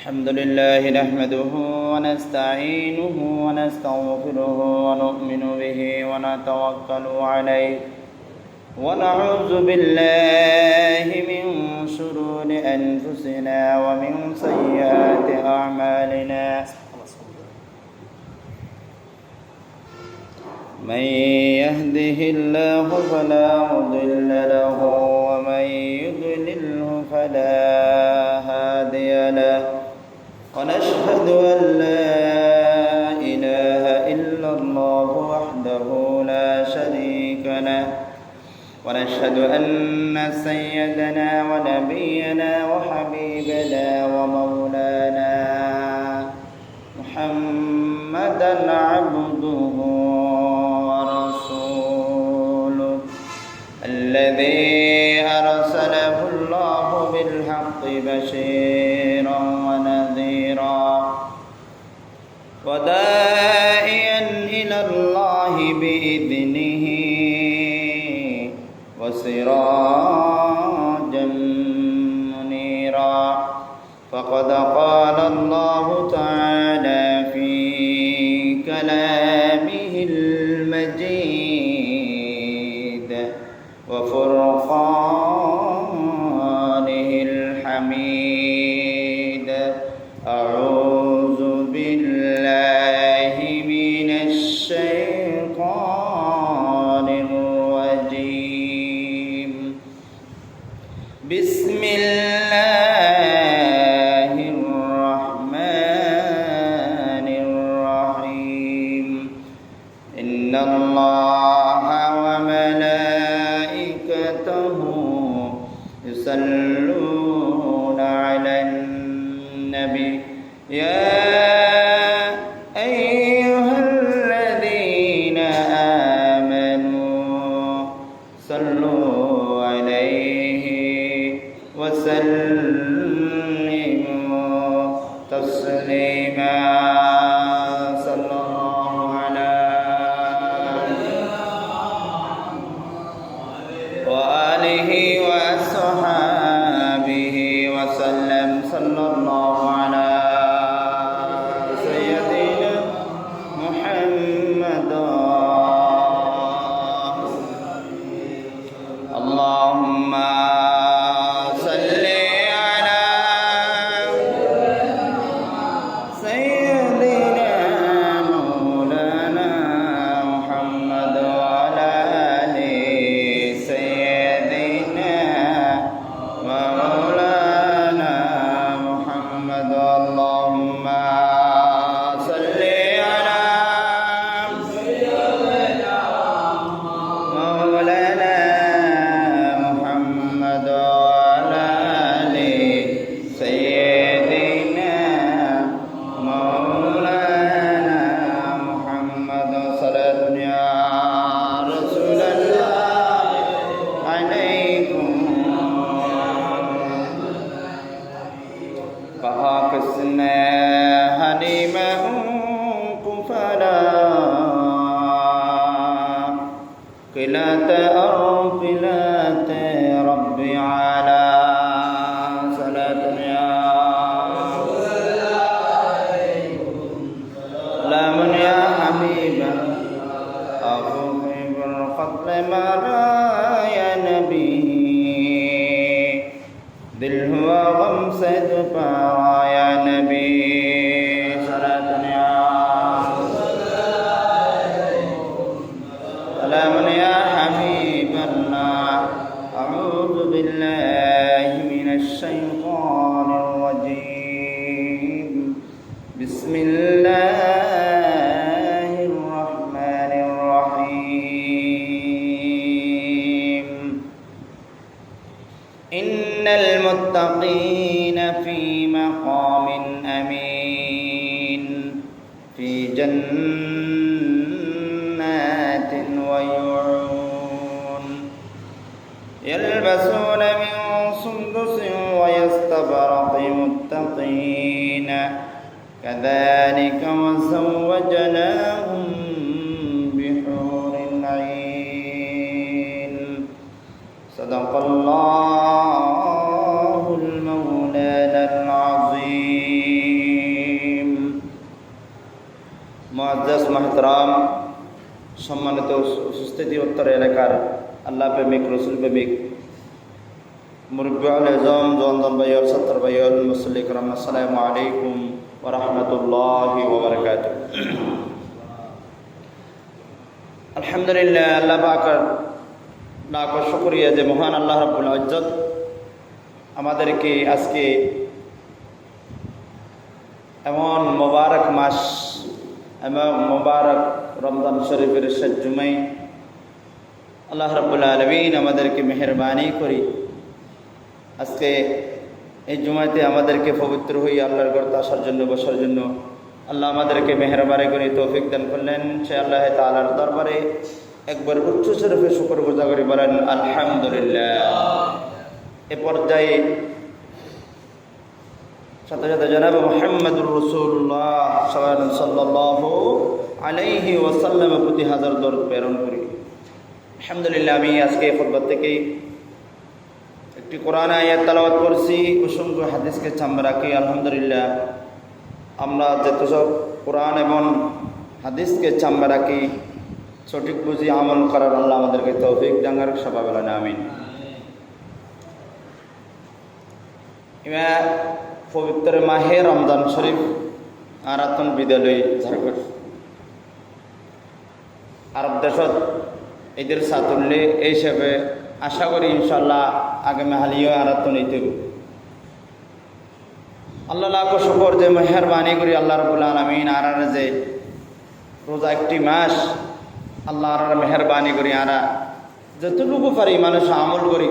الحمد لله نحمده ونستعينه ونستغفره ونؤمن به ونتوكل عليه ونعوذ بالله من شرور أنفسنا ومن سيئات أعمالنا من يهده الله فلا مضل له ومن يضلله فلا هادي له ونشهد أن لا إله إلا الله وحده لا شريك له ونشهد أن سيدنا ونبينا وحبيبنا ومولانا محمدا عبده ورسوله الذي أرسله الله بالحق بشيرا ونذيرا وداعيا إلى الله بإذنه وسراجا منيرا فقد قال الله تعالى في كلامه المجيد وفرقانه الحميد أعوذ بالله من الشيطان الرجيم بسم الله الرحمن الرحيم إن الله وملائكته يصلون على النبي يا أيها الذين آمنوا صلوا عليه وسلموا تسليما صلى الله على وآله وأصحابه وسلم صلى الله على سيدنا محمد اللهم صل على سيدنا مولانا محمد وعلى آل سيدنا مولانا محمد اللهم صل على مولانا محمد وعلى آل سيدنا مولانا محمد صلاة يا رسول الله عليكم فهاكسنا هنيمه كفلا قلات أرفلات ربي على صلاة يا سلام يا حبيبا أخوك بالفضل مرا يا نبي دل هو غمسة فرا يا نبي صلاة يا سلام يا حبيب الله أعوذ بالله من الشيطان الرجيم بسم الله الرحمن الرحيم إن المتقين في مقام أمين في جنات ويعون يلبسون من سندس ويستبرق متقين كذلك وزوجناهم بحور عين সম্মানিত উপস্থিতি উত্তর এলাকার আল্লাহ প্রেমিক রসুল প্রেমিক মুরব্বী আল আজম জন ভাইয়র ছাত্র ভাইয়র মুসল্লি করম আসসালামু আলাইকুম ওয়া রাহমাতুল্লাহি ওয়া বারাকাতুহু। আলহামদুলিল্লাহ, আল্লাহ পাকের লাখ শুকরিয়া যে মহান আল্লাহ রাব্বুল ইজ্জত আমাদেরকে আজকে এমন মোবারক মাস এবং মোবারক রমজান শরীফের শেষ জুমায় আল্লাহ রাব্বুল আলামিন আমাদেরকে মেহেরবানি করি আজকে এই জুমাতে আমাদেরকে পবিত্র হয়ে আল্লাহর ঘরে আসার জন্য বসার জন্য আল্লাহ আমাদেরকে মেহেরবানি করে তৌফিক দান করলেন। সে আল্লাহ তাআলার দরবারে একবার উচ্চ স্বরে শুকর গুজার করে বলেন আলহামদুলিল্লাহ। এ পর্যায়ে সাথে সাথে জনাব মুহাম্মদুর রাসূলুল্লাহ সাল্লাল্লাহু আলাইহি ওয়াসাল্লাম প্রতি হাজার দরুদ প্রেরণ করি। আলহামদুলিল্লাহ, আমি আজকে খুতবা থেকে একটি কোরআন আয়াত তেলাওয়াত করছি, অসংখ্য হাদিসকে চাম্বা রাখি। আলহামদুলিল্লাহ, আমরা যত সব কোরআন এবং হাদিসকে চাম্বা রাখি সঠিক বুঝি আমল করার আল্লাহ আমাদেরকে তৌফিক দান করুক, সবাই বলেন আমিন। পবিত্র মাহে রমজান শরীফ আরাতন বিদ্যালয় ঝাড়খণ্ড আরব দেশত এদের সাতুল্লে এই হিসেবে আশা করি ইনশাল্লাহ আগামী হালিও আরাতন এইতে আল্লাহ লাখ শুকর যে মেহেরবানি করি আল্লাহ রাব্বুল আলামিন আর যে রোজা একটি মাস আল্লাহ আর মেহেরবানি করি আরা যতটুকু পারি মানুষ আমল করি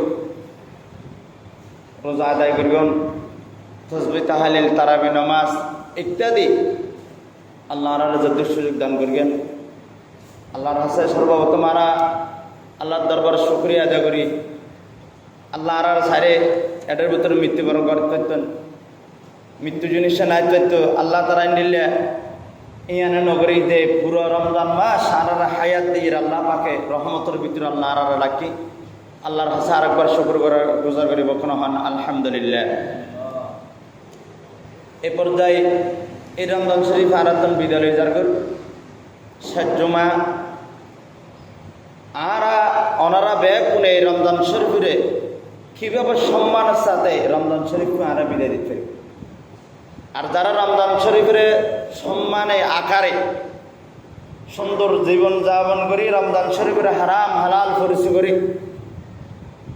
রোজা আদায় করিবেন, তসবিহ তাহলিল তারাবি নামাজ ইত্যাদি আল্লাহ আর যত সুযোগ দান করিবেন। আল্লাহর কাছে সর্বপ্রথম আরা আল্লাহর দরবার শুকরিয়া আদায় করি। আল্লাহ আর সারে এটার ভিতরে মৃত্যুবরণ করতেন, মৃত্যু জিনিস নাই তো আল্লাহ তারা নিলে ইয়ানে নগরী দে পুরো রমজান মাস আর হায়াত দিয়ে আল্লাহ পাকে রহমতের ভিতরে আল্লাহ আর রাখি আল্লাহর কাছে আরেকবার শুকর করার গুজার করি বক্ষণ হন আলহামদুলিল্লাহ। এ পর্যায়ে এই রমজান শরীফ আরাতন বিদ্যালয় জারগর শেষ জমা আর ওনারা ব্যাগ কোনে এই রমজান শরীফে কীভাবে সম্মানের সাথে রমজান শরীফকে আরা বিদায় দিতে, আর যারা রমজান শরীফের সম্মানে আকারে সুন্দর জীবন যাপন করি রমজান শরীফের হারাম হালাল পরিচয় করি,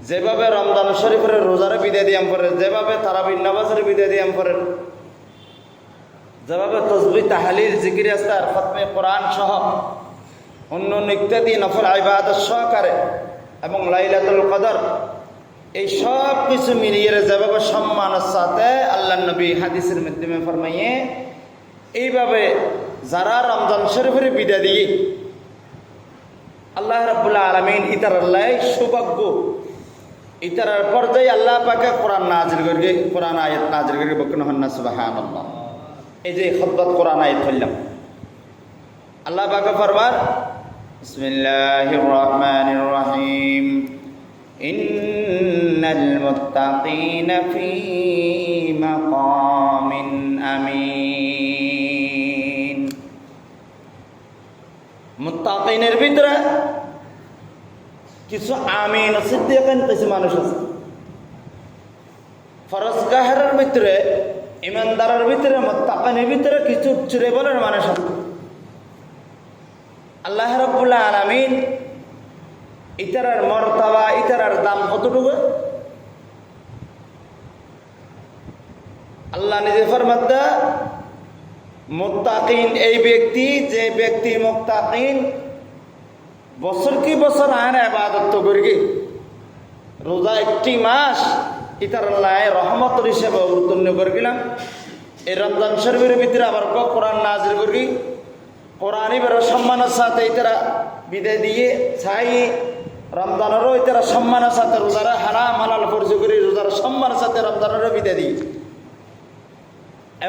যেভাবে রমজান শরীফের রোজারে বিদায় দিয়াম পরে, যেভাবে তারাবি নামাজের বিদায় দিয়াম পরে, যেভাবে তসবিহ তাহলিল জিকির আস্তার খতমে কোরআন সহ অন্য ইত্যাদি নফল ইবাদত সহকারে এবং লাইলাতুল কদর এই সব কিছু মিলিয়ে যেভাবে সম্মানের সাথে আল্লাহ নবী হাদিসের মাধ্যমে ফরমাইয়ে এইভাবে যারা রমজান শরীফের বিদায় দিয়ে আল্লাহ রাব্বুল আলামিন ইতার আল্লাহ সৌভাগ্য ইতার পর্যায়ে আল্লাহ পাকে কোরআন নাজিল করে, কোরআন আয়াত নাজিল করে বকন হন না সুবহানাল্লাহ। এই যে খুতবাত কোরআন আয়াত পড়লাম, আল্লাহ পাকে ফরমান বিসমিল্লাহির রহমানির রহিম ইন্নাল মুত্তাকিনা ফি মাকামিন আমিন। মুত্তাকিনের ভিতরে কিছু আমিন সিদ্দিকিন কিছু মানুষ আছে, ফরজগাহের ভিতরে ইমানদারের ভিতরে মুত্তাকিনের ভিতরে কিছু চুরে বলার মানুষ আছে। আল্লাহ রাব্বুল আলামিন ইতারার মর্তবা ইতারার দাম কতটুকু আল্লাহ নিজে ফরমাদ্দা মুত্তাকিন এই ব্যক্তি, যে ব্যক্তি মুত্তাকিন বছর কি বছর আইন ইবাদত করি রোজা একটি মাস ইতার আল্লাহ রহমতের হিসেবে অবতীর্ণ করে গেলাম। এই রমজান শরীফের ভিতরে আবার কোরআন নাজিল করি, কোরআন এবার সম্মানের সাথে ইতারা বিদায় দিয়ে চাই রমজানেরও ইতারা সম্মানের সাথে রোজারা হারাম হালাল পরিচয় করি, রোজার সম্মানের সাথে রমজানেরও বিদায় দিই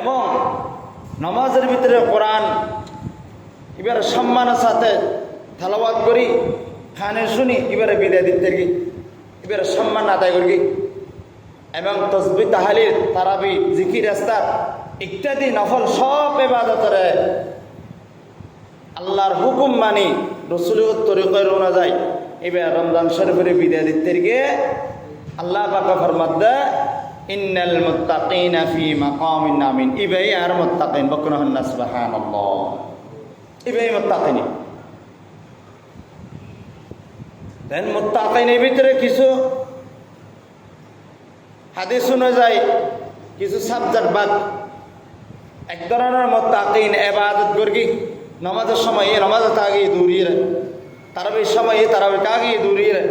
এবং নামাজের ভিতরে কোরআন এবার সম্মানের সাথে তেলাওয়াত করি, খানে শুনি এবারে বিদায় দিতে গি, এবারে সম্মান আদায় করি এবং তসবিহ তাহলিল তারাবি জিকির আস্তার ইত্যাদি নফল সব ইবাদতের আল্লাহর হুকুম মানি রসুলের তরিকায় রওনা যায়। এবার রমজান শরীফের বিদায় দিতে গিয়ে আল্লাহ পাক ফরমাদ্দা ইন্নাল মুত্তাকিনা ফি মাকামিন আমিন। ইবাই আর মুত্তাকিন বকনা হন্না সুবহানাল্লাহ। ইবাই মুত্তাকিন। দেন মুত্তাকিনের ভিতরে কিছু হাদিস শোনা যায়, কিছু সাবজেক্ট বাদ। এক ধরনের মুত্তাকিন ইবাদত করি, নামাজের সময় নামাজে তাগিয়ে দৌড়িয়ে রে, তারাবির সময় তারাবির কাগিয়ে দৌড়িয়ে রে,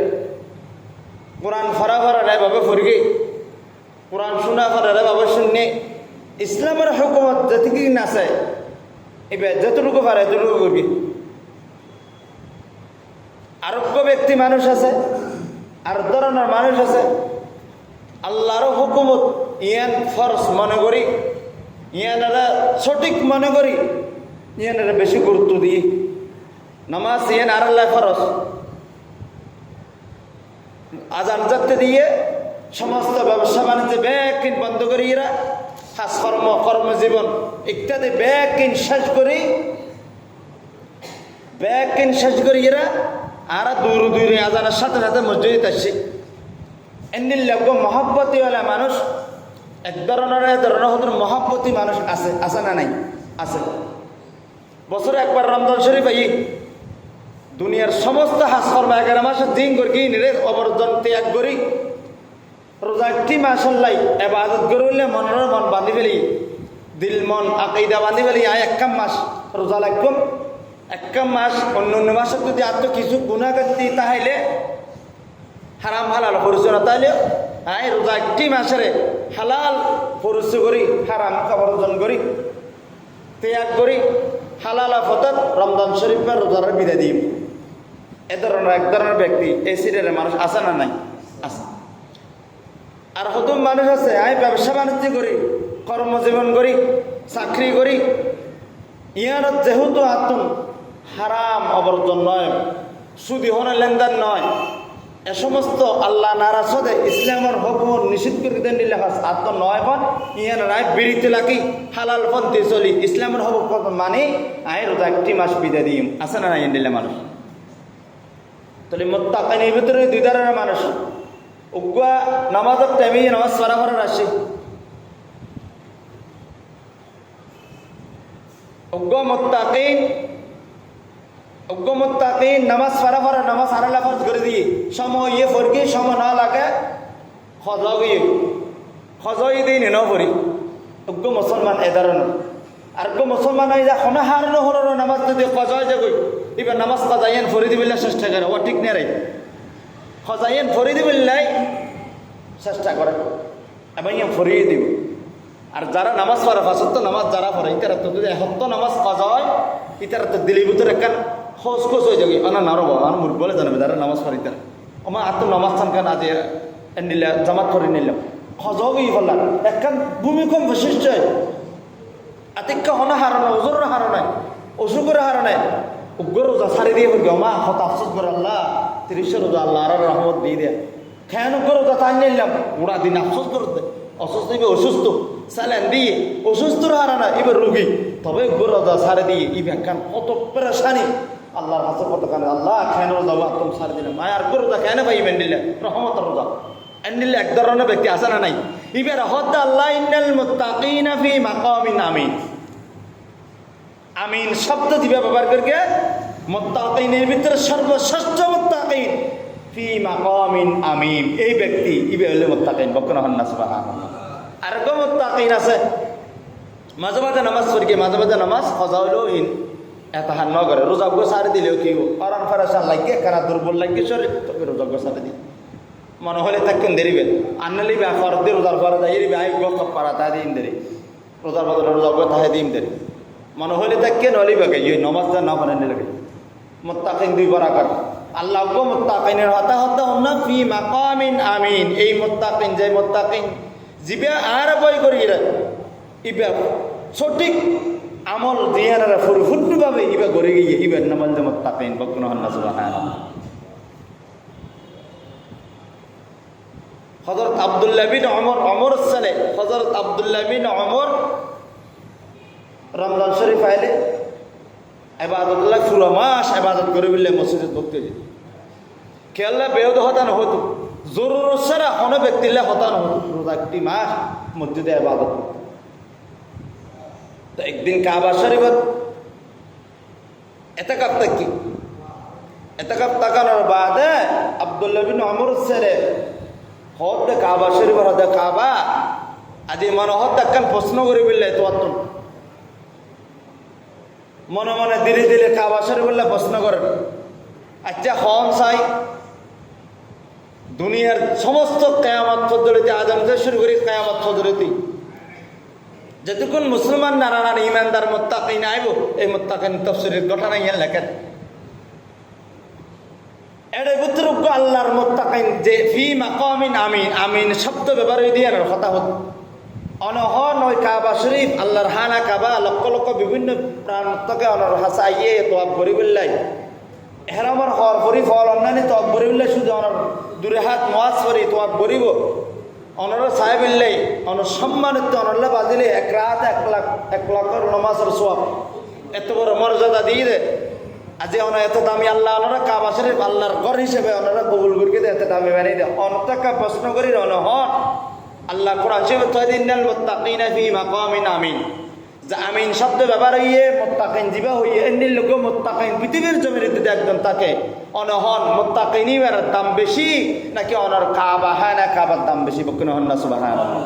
কোরআন ফরা এভাবে ফরগি, কোরআন শোনা ফরা এভাবে শুননি। ইসলামের হুকুমত যেটুকু নাচে এবার যতটুকু পারে এতটুকু করবি। আরোগ্য ব্যক্তি মানুষ আছে, আর ধরনের মানুষ আছে আল্লাহর হুকুমত ইয়ান ফরজ মনে করি, ইয়ানারা সঠিক মনে করি, ইয়ানারা বেশি গুরুত্ব দিই। নামাজ ইয়ান আর আল্লাহ ফরজ আজান যাতে দিয়ে সমস্ত ব্যবসা বাণিজ্য ব্যাকিন বন্ধ করি, এরা কাজকর্ম কর্মজীবন ইত্যাদি ব্যাকিন শেষ করি এরা আর দূরে আজানের সাথে সাথে মসজিদ আসছে। এমনি লগ্য মহব্বতীওয়ালা মানুষ এক ধরনের মহব্বতী মানুষ আছে না নাই? আছে। বছরে একবার রমজান শরীফ আই দুনিয়ার সমস্ত হাজকর্ম 11 মাসের দিন করি নিরে অবর্জন ত্যাগ করি রোজা একটি মাস আল্লাহ ইবাদত করলে মনের মন বাঁধি ফেলি, দিল মন আকীদা বাঁধি ফেলি। এককাম মাস রোজা লাগম, এককাম মাস অন্য মাসের যদি আর তো কিছু গুনাহ করতে তাহলে হারাম হালাল পরিচয় না, তাহলে রোজা একটি মাসের হালাল পরিচয় করি, হারাম অবর্জন করি, ত্যাগ করি, হালাল আফতত রমজান শরীফের রোজার বিদায় দিই। এ ধরনের এক ধরনের ব্যক্তি এই সিরিয়ালের মানুষ আছে না নাই? আছে। আর হতুম মানুষ আছে আমি ব্যবসা বাণিজ্য করি, কর্মজীবন করি, চাকরি করি, ইয়ার যেহেতু আতুন হারাম অবর্জন নয়, সুদি হনের লেনদেন নয়, এ সমস্ত আল্লাহ নারাজ হতে ইসলামের হুকুম নিষিদ্ধ করে দেন দিলে আত্ম নয় পন ইয়ান রায় বিড়িতে লাগি হালাল পন্থে চলি ইসলামের হুকুম মানে আয় রোজা একটি মাস বিদায় দিই। আছে না নাই দিলে মানুষ? তাহলে মুত্তাকিনের ভিতরে দুই ধরনের মানুষ। উগ্রা নামাজের টাইমে নামাজ পড়ার আসে, উগ্র মুত্তাকিন নামাজ পড়া নামাজ আড়ালা ফরজ করে দিয়ে সময় ইয়ে ফরকি সময় না লাগে খজই দিই ন পড়ি উগ্র মুসলমান এ ধরনের। আর মুসলমান যা খনা হারানো হলো নামাজ যদি খজয় যে গই এবার নামাজ খজাইন ফরি দিবিল্লা চেষ্টা করে, ও ঠিক নেই খজাইন ফরি দিবিল্লাই চেষ্টা করে এবং ইয়ে ফরিয়ে দিব। আর যারা নামাজ পড়ে ফাঁসত্ব নামাজ যারা পড়ে ইতারা তো যদি এসত্য নামাজ খজয় ইতারা তো দিল্লির ভিতরে একখান খোঁজ হয়ে যাবে। না নারব আমার মুখ বলে জানাবে যারা নামাজ পড়ে ইতারা আমার আর তো নামাজ থানখান আজ নিলাম জামাত করে নিলাম খজই ফেললাম একখান ভূমিকম্প সৃষ্টি হয়। আতিক্কা হনা হারানো ওজোর হারানায় অসু করে হারানায় উগ্র রোজা ছাড়ি দিয়ে বলবে মা হত আফসোস করে আল্লাহ 30 রোজা আল্লাহ আর রহমত দিয়ে দেয় খেয়ান উগ্র রোজা তাই নিলাম ওরা দিন আফসোস করতে অসুস্থ এবার অসুস্থ স্যালেন দিয়ে অসুস্থর হারানা এবার রোগী তবে উগ্র রোজা ছাড়ে দিয়ে ই ব্যাখ্যান কত পেরেশানি আল্লাহর হাতে কত কানে আল্লাহ খেয়ান রোজা তুমি ছাড়ে দিলাম মায়ার রোজা কেন পাইবেন নিলে রহমতের রোজা এনিলে এক ধরনের ব্যক্তি আছে না নাই? এবার হদ আল্লাহ ইন্নাল মুত্তাকিনা ফি মাকামিন আমিন। আমিন শব্দ দিবে ব্যবহার করকে মুত্তাকিনের ভিতরে সর্বশ্রেষ্ঠ মুত্তাকিন ফি মাকামিন আমিন। এই ব্যক্তি ইবে হলে মুত্তাকিন বকনা হন না সুবহানাল্লাহ। আর কো মুত্তাকিন আছে মাঝে মাঝে নামাজ পড়কে মাঝে মাঝে নামাজ খজা হলো ইন এত হান ন করে রোজা গো সারে দিলেও কি কোরআন ফরাসা লাগে কারা দুর্বল লাগে শরীর তবে রোজা গো সারে দি মনে হলে তাকেন দেরিবে আনলি ব্যাপার দিয়ে রোজার পরে দেরিবে আই গো কপারা তা দিন দেরি রোজার বদলে রোজা গো তাহে দিন দেরি মনে হলে তাকে নলিবে এই নমাজটা না পড়ে নিলে মুত্তাকিন দুই বরাকার আল্লাহ গো মুত্তাকিনের হতা হতা না ফি মাকামিন আমিন। এই মুত্তাকিন যে মুত্তাকিন জিবে আর বই করি রে ইবে সঠিক আমল দিয়ারা ফুরফুরভাবে ইবে করে গিয়ে ইবে নামাজ যে মুত্তাকিন বকনা হন না সুবহানাল্লাহ। হযরত আব্দুল্লাহ বিন ওমর সালে হযরত আব্দুল্লাহ বিন ওমর রমজান শরীফ আইলে এবাদতুল্লাহ পুরো মাস এবাদত করে বললে মসজিদে ভক্তি যেত খেয়াল্লা বেহদ হতানো হতো জরুরত ছাড়া কোনো ব্যক্তিলে হতানো হতো রোজা একটি মাস মসজিদে এবাদত করত। তো একদিন কাবা শরীফত এতেকাপ থাকি এতেকাপ তাকানোর বাদে আব্দুল্লাহ বিন ওমর ছেড়ে হদ কাবা শরীফের হদে কাবা আজি মনে হদ দেখান প্রশ্ন করে বললে তো মনে মনে ধীরে ধীরে কাবা শরীফুল্লাহ প্রশ্ন করেন আচ্ছা হন চাই দুনিয়ার সমস্ত কেয়ামত পদ্ধতিতে আদম থেকে শুরু করি কেয়ামত পদ্ধতি যতক্ষণ মুসলমান নানা নারী ইমানদার মোত্তাকিন আইব এই মোত্তাকিন তাফসীরের ঘটনা ইয়া লেখেন এর বুতরুক আল্লাহর মোত্তাকিন যে ফি মাকামিন আমিন আমিন শব্দ ব্যবহার দিয়ে কথা হতো অনহন ওই কাবা শরীফ আল্লাহর হানা কাবা লক্ষ লক্ষ বিভিন্ন প্রান্তকে অনর হাসাইয়ে তোয়াব করি বললাই হেরামর হর পরি ফল অন্যান্য তোয়াব করি বললে শুধু অনর দূরে হাত মাস করি তোয়াব করিব অনর সাহেব বললাই অনর সম্মানিত অনল্লা বাজিলে এক রাত 1,00,000 নমাজের সোয়াব এত বড় মর্যাদা দিয়ে দে আজি অন এত দামি আল্লাহ অনরা কাবা শরীফ আল্লাহর ঘর হিসেবে অনরা কবুল করিয়ে দে এত দামি বানিয়ে দে অনতাকা প্রশ্ন করি অনহন আল্লাহ কোরআন শরীফে কয় ইন্নাল মুত্তাকিনা ফি মাকামিন আমিন যে আমিন শব্দ ব্যবহার হইয়ে মুত্তাকিন জিবা হইয়ে এমনি লোক মুত্তাকিন পৃথিবীর জমিনে একজন তাকে অনহন মুত্তাকিনের দাম বেশি নাকি অনর কাবা হানা কাবার দাম বেশি বকুন হন না সুবহানাল্লাহ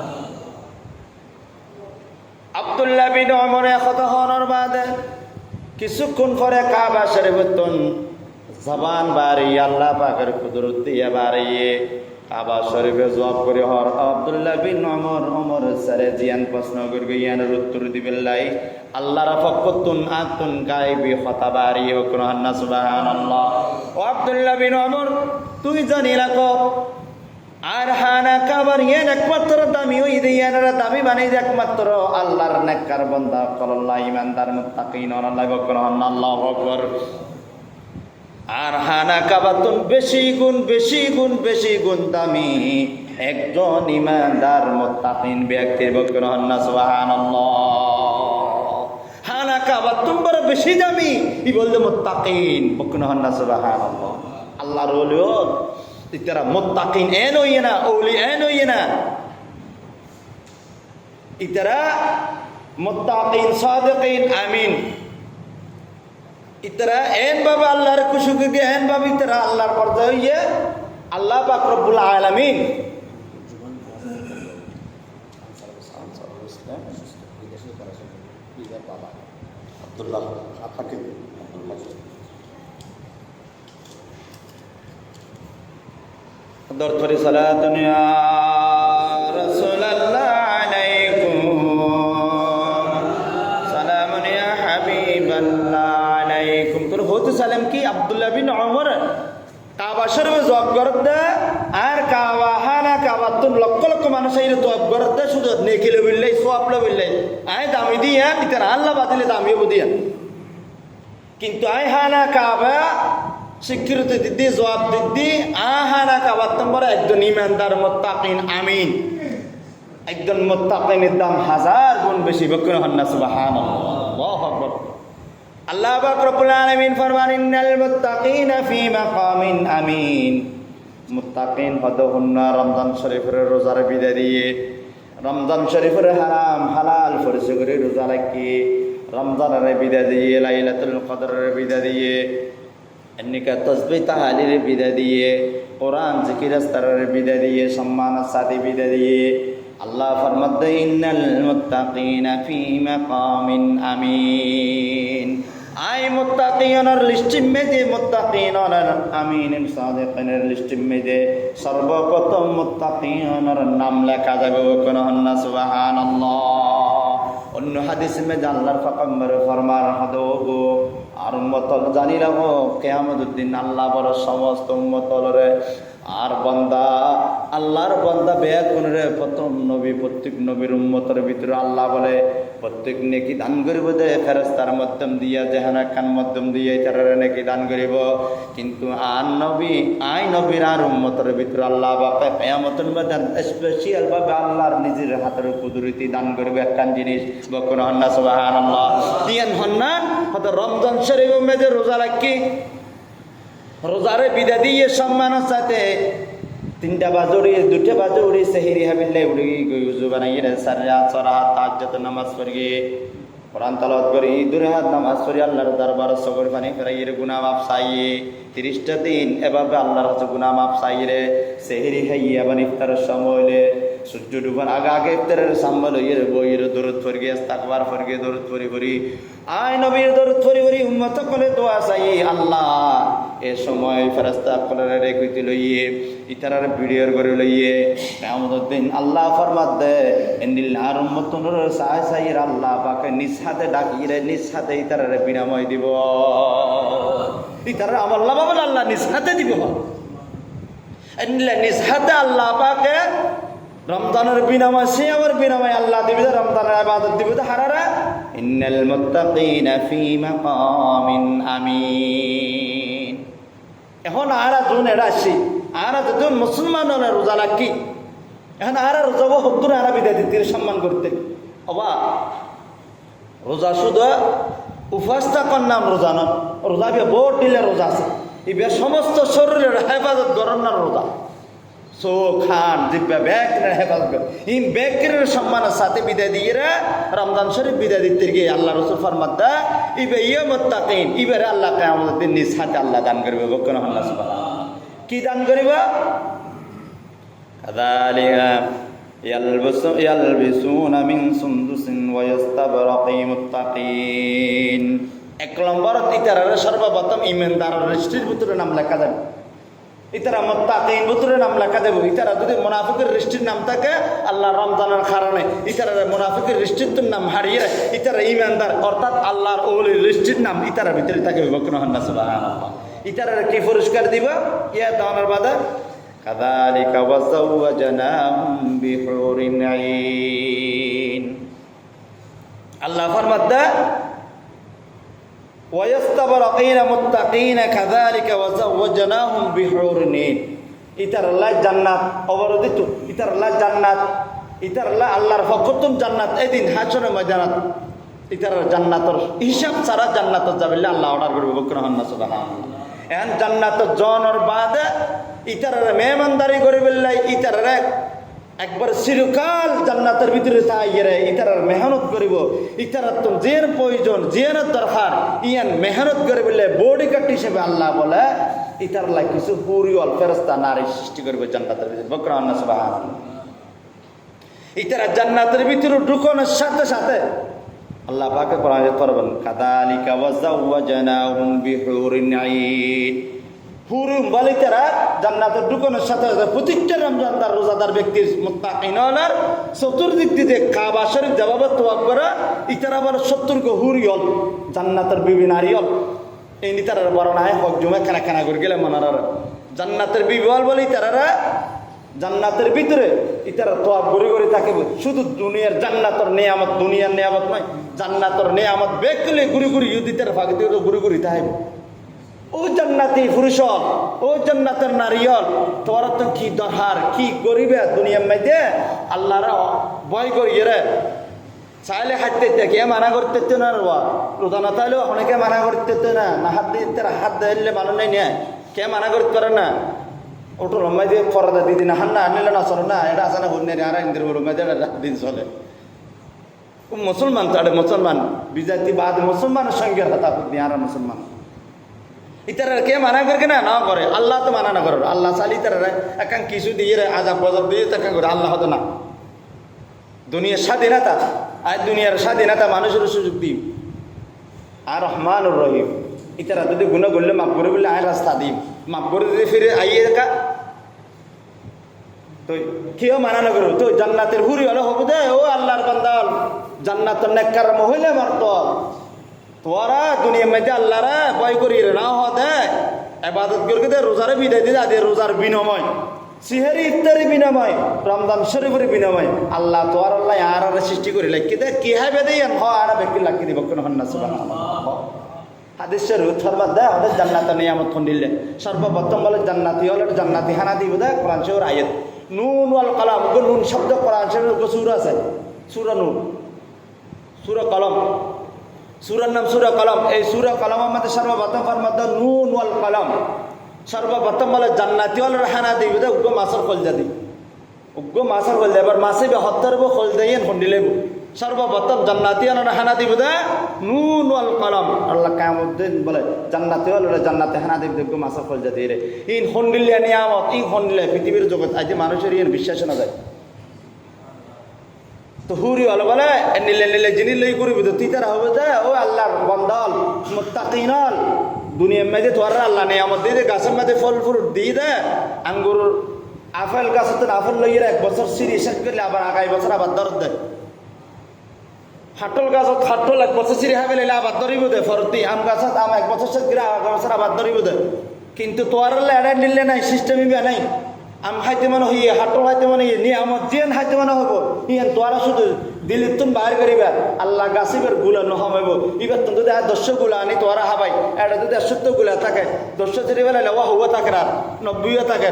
আব্দুল্লাহ বিন ওমর কথা হনর বাদে কিছুক্ষণ পরে কাবা শরীফতন জবান বাড়ি আল্লাহ পাকের কুদরত দিয়া বাড়িয়ে কাবা শরীফে জবাব করে হর আব্দুল্লাহ বিন ওমর সারে জিয়ান প্রশ্ন করে ইয়ানের উত্তর দিবেলাই আল্লাহর ফকতুন আতুন গায়বি খতাবারি হুকুন না সুবহানাল্লাহ ও আব্দুল্লাহ বিন ওমর তুই জানি রাখো আর হানা কাবার ইয়ান একমাত্র দামি ওই ইয়ানের দামি বানাই একমাত্র আল্লাহর নেককার বান্দা কল্লাহ ইমানদার মুত্তাকিন আল্লাহ হুকুন না আল্লাহু আকবার আর হানা কাবাতুন বেশি গুণ দামি একজন ইমানদার মুত্তাকিন ব্যক্তির বকর হন্না সুবহানাল্লাহ হানা কাবাতুন বড় বেশি দামি ই বললে মুত্তাকিন বকর হন্না সুবহানাল্লাহ আল্লাহর ওলিও ইতারা মুত্তাকিন এন হইয়ে না ওলি এন হইয়ে না ইতারা মুত্তাকিন সাদিকিন আমিন ইতরা এন বাবা আল্লাহর খুশি গে এন বাবা ইতরা আল্লাহর পর্দা হইয়ে আল্লাহ পাক রব্বুল আলামিন আব্দুল্লাহ আপনাকে দরকারি সালাতুন ইয়া রাসূলুল্লাহ আলাইকুম সালামুন ইয়া হাবিবাল্লাহ হতে সালাম কি আব্দুল্লাহ বিন ওমর কাবা শরীফে জবাব করতে আর কাবা হানা কাবাতুন লক্ষ লক্ষ মানুষ এই জবাব করতে শুধু নেকিলে বিল্লাই সওয়াবলে বিল্লাই আই দামি দিয়া ইতার আল্লাহ বাতিলে দামি বুদিয়া কিন্তু আই হানা কাবা স্বীকৃতি দিদি জবাব দিদি হানা কাবাতুন বড় একজন ইমানদার মুত্তাকিন আমিন একজন মুত্তাকিনের দাম 1000 গুণ বেশি বকর হন না সুবহানাল্লাহ আল্লাহু আকবার আল্লাহ পাক রব্বুল আলামিন ফরমান ইন্নাল মুত্তাকিনা ফি মাকামিন আমিন মুত্তাকিন হদহুন্না রমজান শরীফের রোজার বিদায় দিয়ে রমজান শরীফের হারাম হালাল ফরজ করে রোজা রাখি রমজানের বিদায় দিয়ে লাইলাতুল কদরের বিদায় দিয়ে এন্নিকা তাসবিহ তাহলিলের বিদায় দিয়ে কোরআন জিকির আজকারের বিদায় দিয়ে সম্মানের সাথে বিদায় দিয়ে আল্লাহ ফরমাতে ইন্নাল মুত্তাকিনা ফি মাকামিন আমিন আই মুত্তাকিনের লিস্টের মধ্যে মুত্তাকিনের আমিনের সাদিকিনের লিস্টের মধ্যে সর্বপ্রথম মুত্তাকিনের নাম লেখা যাবে কোন হন্না সুবহানাল্লাহ অন্য হাদিসে মধ্যে আল্লাহর পয়গম্বর ফরমান হদো আর উম্মতল জানি রাখো কিয়ামতের দিন আল্লাহ বড় সমস্ত উম্মতলরে আর বান্দা আল্লাহর বান্দা বেয়াকুনরে প্রথম নবী প্রত্যেক নবীর উম্মতের ভিতরে আল্লাহ বলে প্রত্যেক নেকি দান করিব দে ফেরেশতার মাধ্যম দিয়া জাহানা খান মাধ্যম দিয়ে তারা নেকি দান করিব কিন্তু আর নবী আই নবীর আর উম্মতের ভিতরে আল্লাহ বাকে কিয়ামতের ময়দান স্পেশাল ভাবে আল্লাহর নিজের হাতের কুদরতি দান করিব একখান জিনিস বকুন হন্না সুবহানাল্লাহ দিয়ান হন্নান হয়তো রমজান শরীফ মেজে রোজা রাখি রোজারে বিদা দিয়ে সম্মানের সাথে 3টা বাজে উড়ি 2টা বাজে উড়ি সেহরি হাবিল্লে উড়ি গুজু বানাই রে সারা সরা তাজ্জুদ নামাজ পড়ি কোরআন তেলাওয়াত করি দুই রাকাত নামাজ পড়ি আল্লাহর দরবারে সগর পানি ফেরাই রে গুনাহ মাফ চাইয়ে 30টা দিন এভাবে আল্লাহর কাছে গুনাহ মাফ চাইয়ে রে সেহরি খাইয়া বানি ইফতারের সময় লে সূর্য ডুবার আগে আগে ইফতারের সাম্বাল হইয়ে রে বইয়ের দরুদ পড়ি ইস্তিগফার পড়ি দরুদ পড়ি আয় নবীর দরুদ পড়ি উম্মত কোলে দোয়া চাই আল্লাহ এ সময় ফেরেশতা কোলে রে কইতে লইয়ে ইতারার ভিডিওর করে লইয়ে কিয়ামতের দিন আল্লাহ ফরমাত দে ইন্নিল নার উম্মতুর সাইর আল্লাহ পাকে নিজ হাতে ডাকি রে নিজ হাতে ইতারার বিনাময় দিব ইতারার আমল লাভ বলে আল্লাহ নিজ হাতে দিব ইন্নিল নিজ হাতে আল্লাহ পাকে রমজানের বিনাময় সিয়ামের বিনাময় আল্লাহ দিবে রমজানের ইবাদত দিবে হারারা ইন্নাল মুত্তাকিনা ফি মাকামিন আমিন এখন আরা জুন এরা আসি আরা যখন মুসলমান হলে রোজা রাখি এখন আরা রোজা হদ্দুর আরা বিদায় দিতে সম্মান করতে অবা রোজা শুধু উপাসটা করলাম রোজা নয় রোজা বিয়ে বোর্ড দিলে রোজা আছে এবার সমস্ত শরীরের হেফাজত করেন না রোজা খান জিব্বা ব্যাকের হেফাজত করে এই ব্যাকের সম্মানের সাথে বিদায় দিয়ে রমজান শরীফ বিদায় দিতে গিয়ে আল্লাহ রসুল ফরমাত দা ইবে ইয়ে মুত্তাকিন ইবারে আল্লাহ কিয়ামতের দিন নিজ হাতে আল্লাহ দান করবে বকনা আল্লাহ সুবহানাহু কি দান করিবা কাযালিকা ইয়ালবিসুনা মিন সুনদুসিন ওয়া ইস্তাবরাকি মুত্তাকিন 1 নম্বর ইতারারে সর্বপ্রথম ঈমানদারের লিস্টের ভিতরে নাম লেখা যাবে ইতারা মুত্তাকিন ভিতরে নাম লেখা দেব ইতারা যদি মুনাফিকের লিস্টের নাম থাকে আল্লাহ রমজানের কারণে ইতারা মুনাফিকের লিস্টের নাম হারিয়ে ইতারা ঈমানদার অর্থাৎ আল্লাহর ওলির লিস্টের নাম ইতারা ভিতরে থাকে বকনা আল্লাহ সুবহানাহু ইতারা কি পুরস্কার দিবা ইয়া দাওয়ার বাদা কাযালিকা ওয়াজাওয়াজনাহুম বিহুরিন আইন আল্লাহ ফরমাত দা ওয়াস্তাবরাকিনা মুত্তাকিনা কাযালিকা ওয়াজাওয়াজনাহুম বিহুরিন আইন ইতারাল্লাহ জান্নাত অবরোধিত ইতারাল্লাহ জান্নাত ইতারাল্লাহ আল্লাহর ফকতুম জান্নাত এদিন হাশরের ময়দানত ইতারার জান্নাতের হিসাব ছাড়া জান্নাতে যাবে আল্লাহ অর্ডার করবে বকনা আল্লাহ সুবহানাহু এখন জান্নাত জনের বাদে ইতারারে মেহমানদারি করে বেল্লাই ইতারারে একবার চিরকাল জান্নাতের ভিতরে তাইরে ইতারার মেহনত করিব ইতারার তো জের প্রয়োজন জের দরকার ইয়ান মেহনত করে বেল্লাই বডি কাট হিসেবে আল্লাহ বলে ইতারলা কিছু পুরিওয়াল ফেরেশতা নারী সৃষ্টি করবে জান্নাতের ভিতরে বকরা আল্লাহ সুবহানাহু ইতারা জান্নাতের ভিতরে ঢুকানোর সাথে সাথে আল্লাহ পাকে কোরআনে করবেন কাযালিকা ওয়াজাওয়াজনাহুম বিহুরিন আইন হুরুম বালিকারা জান্নাতে ঢুকানোর সাথে সাথে প্রত্যেকটা রমজানদার রোজাদার ব্যক্তির মুত্তাকিন হলার চতুর্দিক দিয়ে কাবা শরীফ যাবাবে তোয়াব করা ইতারা আবার 70 গো হুরিয়ল জান্নাতের বিবি নারীয়ল এই নিতারার বর্ণায় হক জমে খানা খানা করে গেলে মনার জান্নাতের বিবি বল বলি তারা জান্নাতের ভিতরে ইতারা তোয়াব ঘুরে ঘুরে থাকিব শুধু দুনিয়ার জান্নাতের নিয়ামত দুনিয়ার নিয়ামত নয় জান্নাতের নিয়ামত বেকলে ঘুরে ঘুরে ইউদিতের ফাঁকি দিয়ে ঘুরে ঘুরে থাকিব ও জান্নাতি পুরুষল ও জান্নাতের নারীল তোরা তো কি দরকার কি করিবে দুনিয়ার মধ্যে আল্লাহর ভয় করিয়ে রে চাইলে হাঁটতে কে মানা করতে না রোজা না তাইলেও অনেকে মানা করতে না না হাত দিতে হাত দিলে মানুষ নেই নেয় কে মানা করতে পারে না ওটো লম্বাই দিয়ে ফরাদা দিদি না হান না আনলে না চলো না এটা আসে না হন্যের আর ইন্দ্র লম্বাই দিয়ে রাত দিন চলে মুসলমান তাড়ে মুসলমান বিজাতি বাদ মুসলমানের সঙ্গে হাত আপনি আর মুসলমান ইতারা কে মানা করে না না করে আল্লাহ তো মানা না করে আল্লাহ চালি তারা একান কিছু দিয়ে আজাব গজব দিয়ে তাকে করে আল্লাহ হতো না দুনিয়ার স্বাধীনতা আর দুনিয়ার স্বাধীনতা মানুষের সুযোগ দিই আর রহমানুর রহিম ইতারা যদি গুণ করলে মাফ করে বললে আয় রাস্তা দিই মাফ করে যদি ফিরে আইয়ে দেখা তো কেউ মানা না করো তো জান্নাতের হুরি হলে হবো দে ও আল্লাহর বান্দাল জান্নাতের নেককার মহিলা মারত তোরা দুনিয়ার মধ্যে আল্লাহরা ভয় করি রে না হতে ইবাদত করে দে রোজারে বিদায় দিয়ে দে রোজার বিনিময় সিহারি ইফতারি বিনিময় রমজান শরীফের বিনিময় আল্লাহ তোর আল্লাহ আর সৃষ্টি করে লাগি দে কি হবে দেই হ আর ব্যক্তি লাগি দিব কোন হন্না সুবহানাল্লাহ হাদিসের উত্তরবাদ দে আমাদের জান্নাতের নিয়ামত কোন দিলে সর্বপ্রথম বলে জান্নাতি হলে জান্নাতি হানা দিব দে কোরআন শরীফের আয়াত নুন ওয়াল কলম নুন শব্দ কোরআন শরীফের সূরা আছে সূরা নুন সূরা কলম সূরার নাম সূরা কলম। এই সূরা কলমের মধ্যে সর্বপ্রথম ফরমাতে নুন ওয়াল কলম, সর্বপ্রথম বলে জান্নাতি ওয়াল রাহানা দিবে দে উগ্র মাছের খোলজা দি, উগ্র মাছের খোলজা। এবার মাছে বে হত্তর বো খোল দেন খন্ডিলেব। সর্বপ্রথম জান্নাতি ওয়াল রাহানা দিবে দে নুন ওয়াল কলম। আল্লাহ কিয়ামত দিন বলে জান্নাতি ওয়াল জান্নাতে হানা দিবে উগ্র মাছের খোলজা দিয়ে রে। ইন খন্ডিলে নিয়ামত, ইন খন্ডিলে পৃথিবীর জগৎ আজ মানুষের ইন বিশ্বাস না যায়। তো হুরি হলো বলে নিলে নিলে যিনি লই করিব তো তিতারা হবে যে ও আল্লাহর বন্দল মুত্তাকিনল দুনিয়ার মধ্যে তোরা আল্লাহ নিয়ামত দিয়ে দে, গাছের মধ্যে ফল ফ্রুট দিয়ে দে। আঙ্গুর আপেল গাছে আপেল লইয়ের 1 বছর সিঁড়ি শেষ করলে আবার আগামী বছর আবার দরদ দেয়। হাটল গাছত হাটল 1 বছর সিঁড়ি হাবে লাইলে আবার ধরিব দে ফরতি। আম গাছত আম 1 বছর শেষ করে আগামী বছর আবার ধরিব দে। কিন্তু তোর এড়াই নিলে নাই, সিস্টেমই বে নাই। আম খাইতে মানে হইয়ে হাটল খাইতে মানে নিয়ামত জিয়ান খাইতে মানে হবো ইয়েন তোরা শুধু দিল্লির তুন বাইর করিবা আল্লাহ গাছিবের গুলা নহমাইব। এবার তুমি যদি 10 গুলা আনি তোরা হাবাই এটা যদি 70 গুলা থাকে 10 যদি বেলা লেওয়া হওয়া থাকে আর 90 থাকে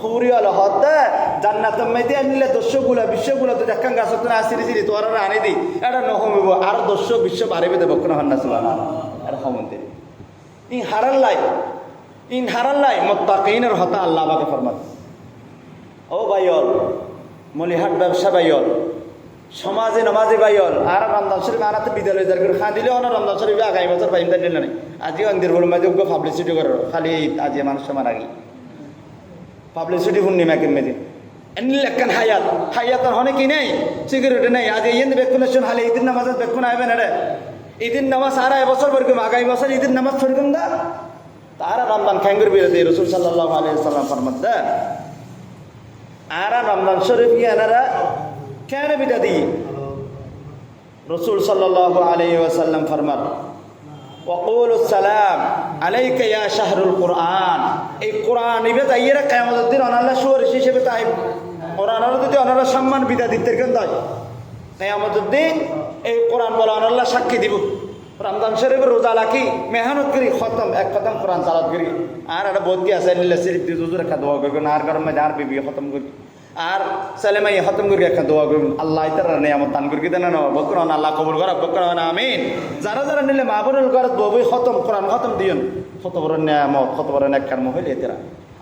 হুরি হলো হতে জান্নাতের মধ্যে আনলে 10 গুলা 20 গুলা তো দেখান গাছত না আসিরি সিরি তোরা আনি দি এটা নহমাইব আর 10 20 বাড়িবে দেব কোন হান্না সুবহানাল্লাহ। এটা সমন্তে ইন হারাল্লাই মুত্তাকিনের হতা আল্লাহ পাকে ফরমান। ও ভাইয়ল মলিহাট ব্যবসা ভাইয়ল সমাজে নমাজে ভাইয়ল আর রমজান শরীফ আনাতে বিদ্যালয় যার করে খাঁ দিলে অন্য রমজান শরীফ আগামী বছর পাইম তাই নিলে নাই। আজি অন্দির বলে মাঝে পাবলিসিটি করে খালি আজি মানুষ সমান আগে পাবলিসিটি পূর্ণিমা কিনবে এমনি লেখান হায়াত হায়াতের অনেক নেই সিকিউরিটি নেই। আজ ইয়েন বেক্ষণ হালে ঈদের নামাজ বেক্ষণ আইবেন এরে ঈদের নামাজ আর এবছর পড়িম আগামী বছর ঈদের নামাজ পড়িম দা তারা রমজান খাঙ্গুর বিরোধী রসুল সাল্লাল্লাহু আলাইহি সাল্লাম ফরমাত দা আরা রমজান শরীফ ইয়ানারা কেন বিদা দি রসুল সাল্লাল্লাহু আলাইহি ওয়াসাল্লাম ফরমান ওয়াকুলুস সালাম আলাইকা ইয়া শাহরুল কুরআন। এই কোরআন ইবে তাইয়েরা কিয়ামতের দিন আল্লাহ সুয়ারিশ হিসেবে তাই কোরআনের যদি ওনারা সম্মান বিদা দিতে কেন তাই কিয়ামতের দিন এই কোরআন বলা আল্লাহ সাক্ষী দিব। রমজান শরীফের রোজা রাখি মেহনত করি খতম 1 খতম কোরআন তালাওয়াত করি আর একটা বদ্যি আছে নিলে শরীফ দিয়ে জুজুর একটা দোয়া করবেন আর গরম মধ্যে আর বিবি খতম করি আর সালেমাই খতম করি একটা দোয়া করবেন আল্লাহ ইতার নিয়ামত দান করি দেন না বকরান আল্লাহ কবুল করা বকরান আমিন। যারা যারা নিলে মাহবুবুল গরত ববই খতম কোরআন খতম দিয়েন কত বড় নিয়ামত কত বড় নেককার মহিলা এতেরা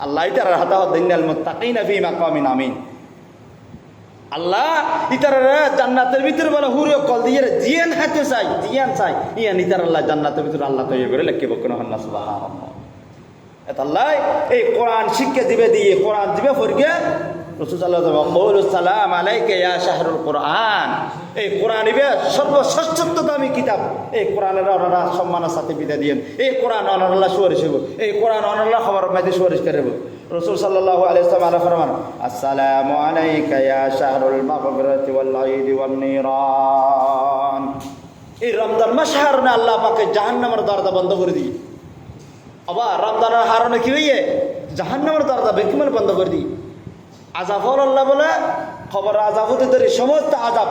আল্লাহ ইতার হাতা দিনাল মুত্তাকিনা ফি মাকামিন আমিন। আল্লাহ ইতারা জান্নাতের ভিতরে বলে হুরিও কল দিয়ে জিয়ান হাতে চাই জিয়ান চাই ইয়ান ইতার আল্লাহ জান্নাতের ভিতরে আল্লাহ তৈরি করে লেখে বকন হান্না সুবহানাল্লাহ। এত আল্লাহ এই কোরআন শিক্ষা দিবে দিয়ে কোরআন দিবে ফরগে রাসূল সাল্লাল্লাহু আলাইহি ওয়া সাল্লাম সালাম আলাইকা ইয়া শাহরুল কুরআন। এই কোরআন ইবে সর্বশ্রেষ্ঠ দামি কিতাব। এই কোরআনের ওনারা সম্মানের সাথে বিদায় দিয়েন। এই কোরআন আল্লাহ সুয়ারিশ হইব, এই কোরআন আল্লাহ খবর মধ্যে সুয়ারিশ করব। রাসূল সাল্লাল্লাহু আলাইহি ওয়াসাল্লাম ফরমান আসসালামু আলাইকা ইয়া শাহরুল মাগফিরাতি ওয়াল ঈদ ওয়ান নিরান। এই রমজান মাস হারনে আল্লাহ পাকে জাহান্নামের দরজা বন্ধ করে দিই। আবার রমজানের হারনে কি হইয়ে জাহান্নামের দরজা বেকিমাল বন্ধ করে দিই। আযাব আল্লাহ বলে খবর আযাব হতে ধরে সমস্ত আযাব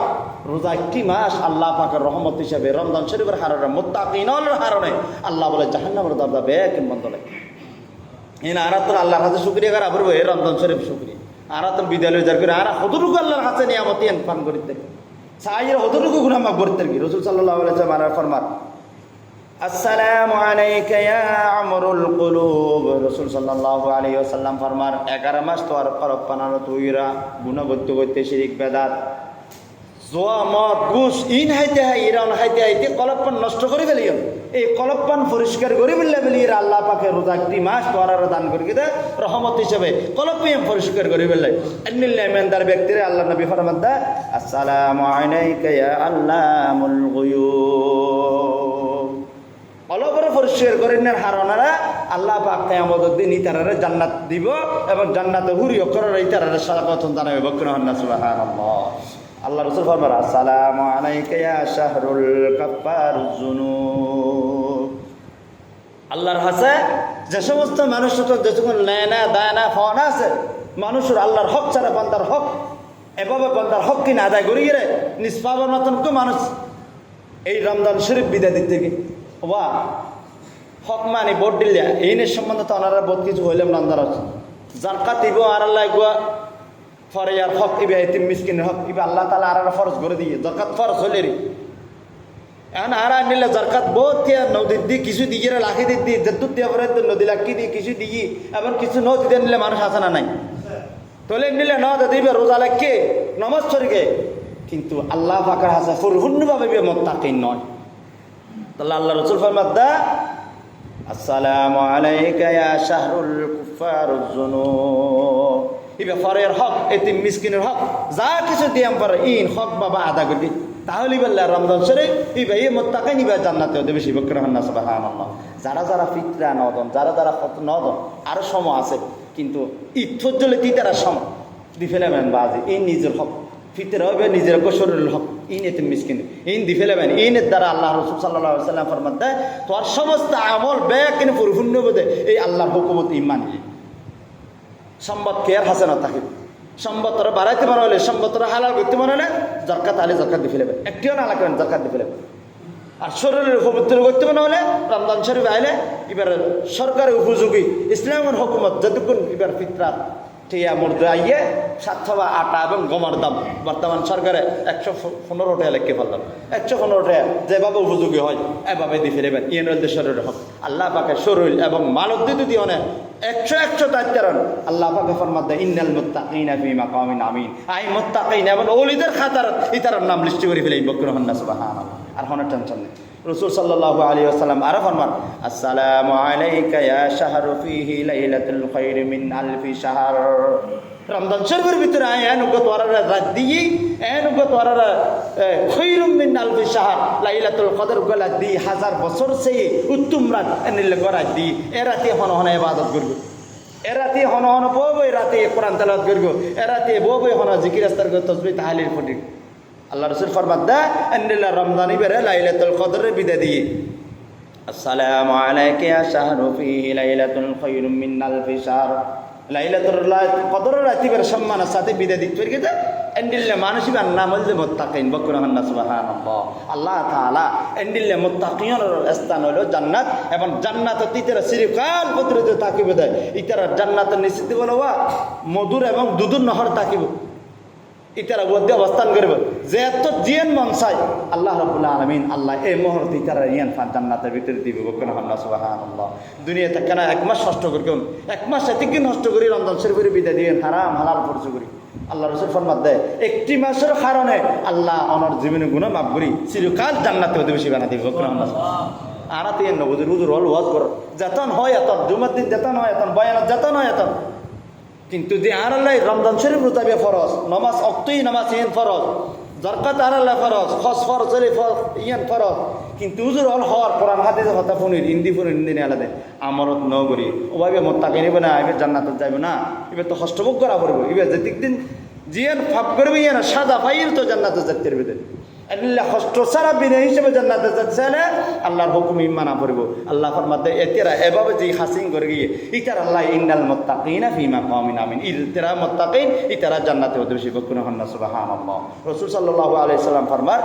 রোজা 1টি মাস আল্লাহ পাকের রহমত হিসাবে রমজান শরীফের হারনে মুত্তাকিনের হারনে আল্লাহ বলে জাহান্নামের দরজা বেকিম বন্ধ লাগে। ইন আরাতন আল্লাহর কাছে শুকরিয়া করা পড়বে এই রমজান শরীফ শুকরিয়া আরাতন বিদ্যালয় যার করে আর কতটুকু আল্লাহর কাছে নিয়ামতি পান করিতে সাইয়ের কতটুকু গুনাহ মাফ করতে কি রাসূল সাল্লাল্লাহু আলাইহি ওয়াসাল্লাম ফরমান আসসালামু আলাইকা ইয়া আমরুল কুলুব। রাসূল সাল্লাল্লাহু আলাইহি ওয়াসাল্লাম ফরমান 11 মাস তো আর করব পানানো তুইরা গুনাহ করতে করতে শিরক বেদাত জোয়া মদ ঘুষ ইন হাইতে হাই ইরান হাইতে হাইতে কলপ্পান নষ্ট করে ফেলিও। এই কলপ্পান পরিষ্কার করে ফেললে বেলিয়ে আল্লাহ পাকে রোজা 1টি মাস তোয়ার দান করে দে রহমত হিসেবে কলপ্পিয়াম পরিষ্কার করে ফেললে আন্নিল্লাহ ইমানদার ব্যক্তিরে আল্লাহ নবী ফরমান দা আসসালামু আলাইকা ইয়া আল্লামুল গুয়ুব। অলপরে পরিষ্কার করে নেন হারনারা আল্লাহ পাক কিয়ামতের দিন ইতারারে জান্নাত দিব এবং জান্নাতে হুরিও করার ইতারারে স্বাগত জানাবে বকরা সুবহানাল্লাহ। আল্লাহ রাসূল ফরমান আসসালামু আলাইকা ইয়া শাহরুল কাফফারুজ যুনুব। আল্লাহর হাসে যে সমস্ত মানুষ যতক্ষণ লেনা দানা ফোন আছে মানুষের আল্লাহর হক ছাড়া বান্দার হক এভাবে বান্দার হক কিনা আদায় করি রে নিষ্পাপের মতন কেউ মানুষ এই রমজান শরীফ বিদায় দিতে গিয়ে বা হক মানে ভোট দিলে এই নিয়ে সম্বন্ধে তো ওনারা বহুত কিছু হইলাম রমজান আছে জাকাত দিব আর আল্লাহ গুয়া ফরে আর হক ইবে এতিম মিসকিনের হক ইবে আল্লাহ তাআলা আর ফরজ করে দিয়ে জাকাত ফরজ হইলে রে এখন আর নিলে জরকাত বহুত নদীর দিয়ে কিছু দিকে লাখি দিয়ে দিয়ে যেতুর দিয়ে পরে নদী লাখি দিয়ে কিছু দিকে এবার কিছু নদী দিয়ে নিলে মানুষ আসে না নাই তোলে নিলে দিবে রোজা লাগকে নমাজ পড়িকে কিন্তু আল্লাহ পাকের হাসা পরিপূর্ণভাবে মোত্তাকিন নয় তাহলে আল্লাহ রসুল ফরমাদ্দা আসসালামু আলাইকা ইয়া শাহরুল কুফারুজ জুনুব এই ব্যাপারের হক এতিম মিসকিনের হক যা কিছু দিয়াম পারে ইন হক বাবা আদা করবি তাহলে বললে রমজান শরীফ এই ভাই মোত্তাকিন ইবা জান্নাতে হতে বেশি বকরাহান্না সুবহানাল্লাহ যারা যারা ফিতরা নদন যারা যারা কত নদন আরো সময় আছে কিন্তু ইথজ্জলে তিতারা সময় দি ফেলাবেন বাজি এই নিজের হক ফিতরা হবে নিজের শরীরের হক ইন এতিম মিসকিন ইন দি ফেলাবেন ইনের দ্বারা আল্লাহ রাসূল সাল্লাল্লাহু আলাইহি ওয়াসাল্লাম ফরমান দেয় তোর সমস্ত আমল বেকিন পরিপূর্ণ হবে এই আল্লাহর হুকুমত ঈমান সম্পদ কেয়ার হাসানাত থাকে সম্পদ তোরা বাড়াইতে বানালে সম্পদ তোরা হালাল করতে বানালে জাকাত আলে জাকাত দিয়ে ফেলবে একটিও না লাগবে জাকাত দিয়ে ফেলবে আর শরীরের পবিত্র করতে বানালে রমজান শরীফ আইলে এবার সরকারের উপযোগী ইসলামের হুকুমত যতক্ষণ এবার ফিতরা টিয়া মুদ্রা আইয়ে সাতবা আটা এবং গমার দাম বর্তমান সরকারে 115 টাকা লেখকে ফেললাম 115 টাকা যেভাবে উপযোগী হয় এভাবে দিয়ে ফেলবেন ইয়েন শরীরের হক আল্লাহ পাকে শরীর এবং মানব দিয়ে অনেক 100 দায়িত্বরণ আল্লাহ পাকে ফরমান দেয় ইন্নাল মুত্তাকিনা ফি মাকামিন আমিন আই মুত্তাকিন এবং ওলিদের খাতার ইতার নাম লিস্ট করে ফেলে বকরহান্না সুবহানাল্লাহ আর হন টেনশন নেই রাসূল সাল্লাল্লাহু আলাইহি ওয়াসাল্লাম আর ফরমান আসসালামু আলাইকা ইয়া শাহরু ফিহি লাইলাতুল খায়র মিন আলফি শাহর রমজান শরীফের ভিতরে আয় এনুগত ওয়ারারা রাত দিয়ে এনুগত ওয়ারারা খায়রুম মিন আলফি শাহর লাইলাতুল কদর গলা দি 1000 বছর সেই উত্তম রাত এনিলে গরা দি এরাতে হন হন ইবাদত করব এরাতে হন হন বব এরাতে কোরআন তেলাওয়াত করব এরাতে বব হন জিকির আস্তার করব তাসবিহ তাহলিল পড়ি আল্লাহ রাসূল ফরমাদা এনিলে রমজানি বেরে লাইলাতুল কদরের বিদায় দিয়ে আসসালামু আলাইকা ইয়া শাহরু ফিহি লাইলাতুল খায়রুম মিন আলফি শাহর লাইলাতুল কদরের রাতের সম্মানের সাথে বিদায় দিতে পারি কিন্তু এন্ডিলে মানুষই নাম হল যে মুত্তাকিন বকরহান্না সুবহানাল্লাহ আল্লাহ তাআলা এন্ডিলে মুত্তাকিনের স্থান হলো জান্নাত এবং জান্নাত তিতের চিরকাল পত্রিত তাকিব দেয় ইতারা জান্নাতের নিশ্চিত বলো মধুর এবং দুধুর নহর তাকিব ইতারা মধ্যে অবস্থান করবে যে এত জিয়ান মন চাই আল্লাহ রাব্বুল আলামিন আল্লাহ এই মুহূর্তে ইতারা ইয়ান জান্নাতের ভিতরে দিবে বকরহান্না সুবহানাল্লাহ দুনিয়াতে কেন এক মাস নষ্ট করি কোন এক মাস এতদিন নষ্ট করি রমজান শরীফের বিদায় দিবেন হারাম হালাল খরচ করি আল্লাহ রাসূল ফরমান দেয় একটি মাসের কারণে আল্লাহ অনর জীবনে গুনাহ মাফ করি চিরকাল জান্নাতে অধিবাসী বানা দিবে বকরহান্না আরাতে নবুজুর হুজুর হল ওয়াজ কর যতন হয় এত জুমার দিন যতন হয় এত বয়ানত যতন হয় এত কিন্তু যে আর আল্লাহ রমজান শরীফ রুতাবে ফরজ নামাজ অক্তই নামাজ ইন ফরজ জাকাত আর আল্লাহ ফরজ খস ফরজ ইয়ান ফরজ কিন্তু হুজুর হল হওয়ার কোরআন হাদিস কথা ফোনের হিন্দি ফোনের হিন্দি আলাদা আমরত ন করি ওভাবে মোত্তাকিন নিবে না এবার জান্নাতে যাবে না এবার তো হস্তভোগ করা পড়বে এবার যে দিন জিয়ান ফাপ করবে ইয়ান সাদা পাইল তো জান্নাতে যেতে পারবে আল্লাহ হস্ত সারা বিনা হিসেবে জান্নাতে যাচ্ছে আল্লাহর হুকুম মানা পড়ব আল্লাহ ফরমাতে এতেরা এভাবে যে হাসিন করে গিয়ে ইতার আল্লাহ ইন্নাল মুত্তাকিনা ফি মাকামিন আমিন ইতারা মুত্তাকিন ইতারা জান্নাতে অধিবাসী বকরহান্না সুবহানাল্লাহ রাসূল সাল্লাল্লাহু আলাইহি সাল্লাম ফরমান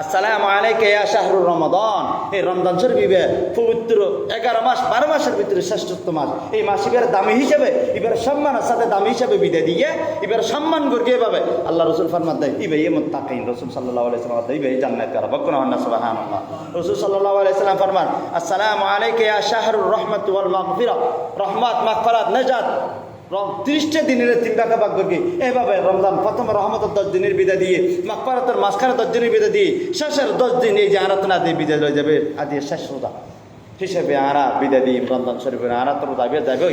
আসসালামু আলাইকা ইয়া শাহরুর রমাদান এই রমজান শরীফে পবিত্র 11 মাস 12 মাসের ভিতরে শ্রেষ্ঠতম মাস এই মাস এবার দামি হিসেবে এবার সম্মানের সাথে দামি হিসেবে বিদায় দিয়ে এবার সম্মান করবে এভাবে আল্লাহ রাসূল ফরমান দেয় ইবে মুত্তাকিন রাসূল সাল্লাল্লাহু আলাইহি সাল্লাম ইবে জান্নাত কারা বকরহান্না সুবহানাল্লাহ রাসূল সাল্লাল্লাহু আলাইহি সাল্লাম ফরমান আসসালামু আলাইকা ইয়া শাহরুর রহমাত ওয়াল মাগফিরা রহমত মাগফিরাত নাজাত 30টা দিনের 3 ভাগে ভাগ করবে এভাবে রমজান প্রথম রহমতের 10 দিনের বিদায় দিয়ে মাগফিরাতের মাঝখানে 10 দিনের বিদায় দিয়ে শেষের 10 দিন এই যে আরাধনা দিয়ে বিদায় হয়ে যাবে আদি শেষ রোজা হিসেবে আরা বিদায় দিই রমজান শরীফের আরা তো যাবে যাবে